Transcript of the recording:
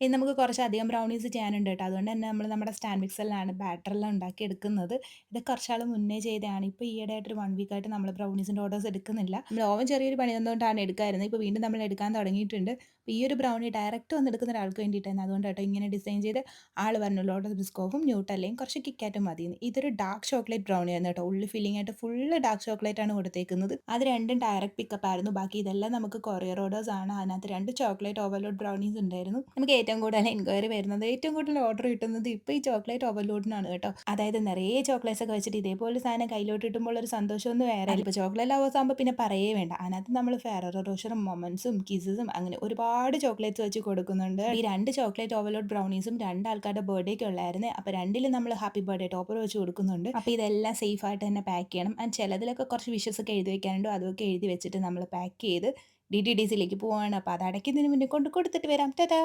ഇനി നമുക്ക് കുറച്ചധികം ബ്രൗണീസ് ചെയ്യാനുണ്ട് കേട്ടോ. അതുകൊണ്ട് തന്നെ നമ്മൾ നമ്മുടെ സ്റ്റാൻഡ് മിക്സറിലാണ് ബാറ്ററെല്ലാം ഉണ്ടാക്കി എടുക്കുന്നത്. ഇത് കുറച്ചാൾ മുന്നേ ചെയ്തതാണ്. ഇപ്പോൾ ഈയിടെയായിട്ട് ഒരു 1 വീക്കായിട്ട് നമ്മൾ ബ്രൗണീസിൻ്റെ ഓർഡേഴ്സ് എടുക്കുന്നില്ല. നമ്മൾ ഓവൻ ചെറിയൊരു പണി തന്നുകൊണ്ടാണ് എടുക്കായിരുന്നത്. ഇപ്പോൾ വീണ്ടും നമ്മൾ എടുക്കാൻ തുടങ്ങിയിട്ടുണ്ട്. അപ്പോൾ ഈ ഒരു ബ്രൗണി ഡയറക്റ്റ് വന്ന് എടുക്കുന്ന ഒരാൾക്ക് വേണ്ടിയിട്ടായിരുന്നു. അതുകൊണ്ട് കേട്ടോ ഇങ്ങനെ ഡിസൈൻ ചെയ്ത് ആൾ പറഞ്ഞു ലോട്ടസ് ബിസ്കോഫും ന്യൂട്ടല്ലയും കുറച്ച് കിക്കാറ്റും മതിയെന്ന്. ഇതൊരു ഡാർക്ക് ചോക്ലേറ്റ് ബ്രൗണി ആയിരുന്നു കേട്ടോ. ഉള്ളിൽ ഫില്ലിംഗ് ആയിട്ട് ഫുള്ള് ഡാർക്ക് ചോക്ലേറ്റ് ആണ് കൊടുത്തേക്കുന്നത്. അത് രണ്ടും ഡയറക്റ്റ് പിക്കപ്പ് ആയിരുന്നു. ബാക്കി ഇതെല്ലാം നമുക്ക് കൊറിയർ ഓർഡേഴ്സ് ആണ്. അതിനകത്ത് 2 ചോക്ലേറ്റ് ഓവർലോഡ് ബ്രൗണീസ് ഉണ്ടായിരുന്നു. നമുക്ക് ഏറ്റവും കൂടുതൽ എൻക്വയറി വരുന്നത്, ഏറ്റവും കൂടുതൽ ഓർഡർ കിട്ടുന്നത് ഇപ്പോൾ ഈ ചോക്ലേറ്റ് ഓവർലോഡിനാണ് കേട്ടോ. അതായത് നിറയെ ചോക്ലേറ്റ്സ് ഒക്കെ വെച്ചിട്ട് ഇതേപോലെ സാധനം കയ്യിലോട്ട് കിട്ടുമ്പോൾ ഒരു സന്തോഷമൊന്നും വേറെ. ഇപ്പോൾ ചോക്ലേറ്റ് ലവേഴ്സ് ആകുമ്പോൾ പിന്നെ പറയേ വേണ്ട. അതിനകത്ത് നമ്മൾ ഫെററോ റോഷറും മൊമൻസും കിസസും അങ്ങനെ ഒരുപാട് ചോക്ലേറ്റ്സ് വെച്ച് കൊടുക്കുന്നുണ്ട്. ഈ 2 ചോക്ലേറ്റ് ഓവർലോഡ് ബ്രൗണീസും 2 ആൾക്കാരുടെ ബർത്ത്ഡേക്ക് ഉള്ളായിരുന്നു. അപ്പോൾ രണ്ടിലും നമ്മൾ ഹാപ്പി ബർത്ത്ഡേ ടോപ്പർ വെച്ച് കൊടുക്കുന്നുണ്ട്. അപ്പോൾ ഇതെല്ലാം സേഫ് ആയിട്ട് തന്നെ പാക്ക് ചെയ്യണം. ആൻഡ് ചിലതിലൊക്കെ കുറച്ച് വിഷസ് ഒക്കെ എഴുതി വെക്കാനുണ്ട്. അതൊക്കെ എഴുതി വെച്ചിട്ട് നമ്മൾ പാക്ക് ചെയ്ത് DTDCയിലേക്ക് പോവാണ്. അപ്പോൾ അത് അടയ്ക്കുന്നതിന് മുന്നേ കൊണ്ട് കൊടുത്തിട്ട് വരാം. ടാറ്റാ.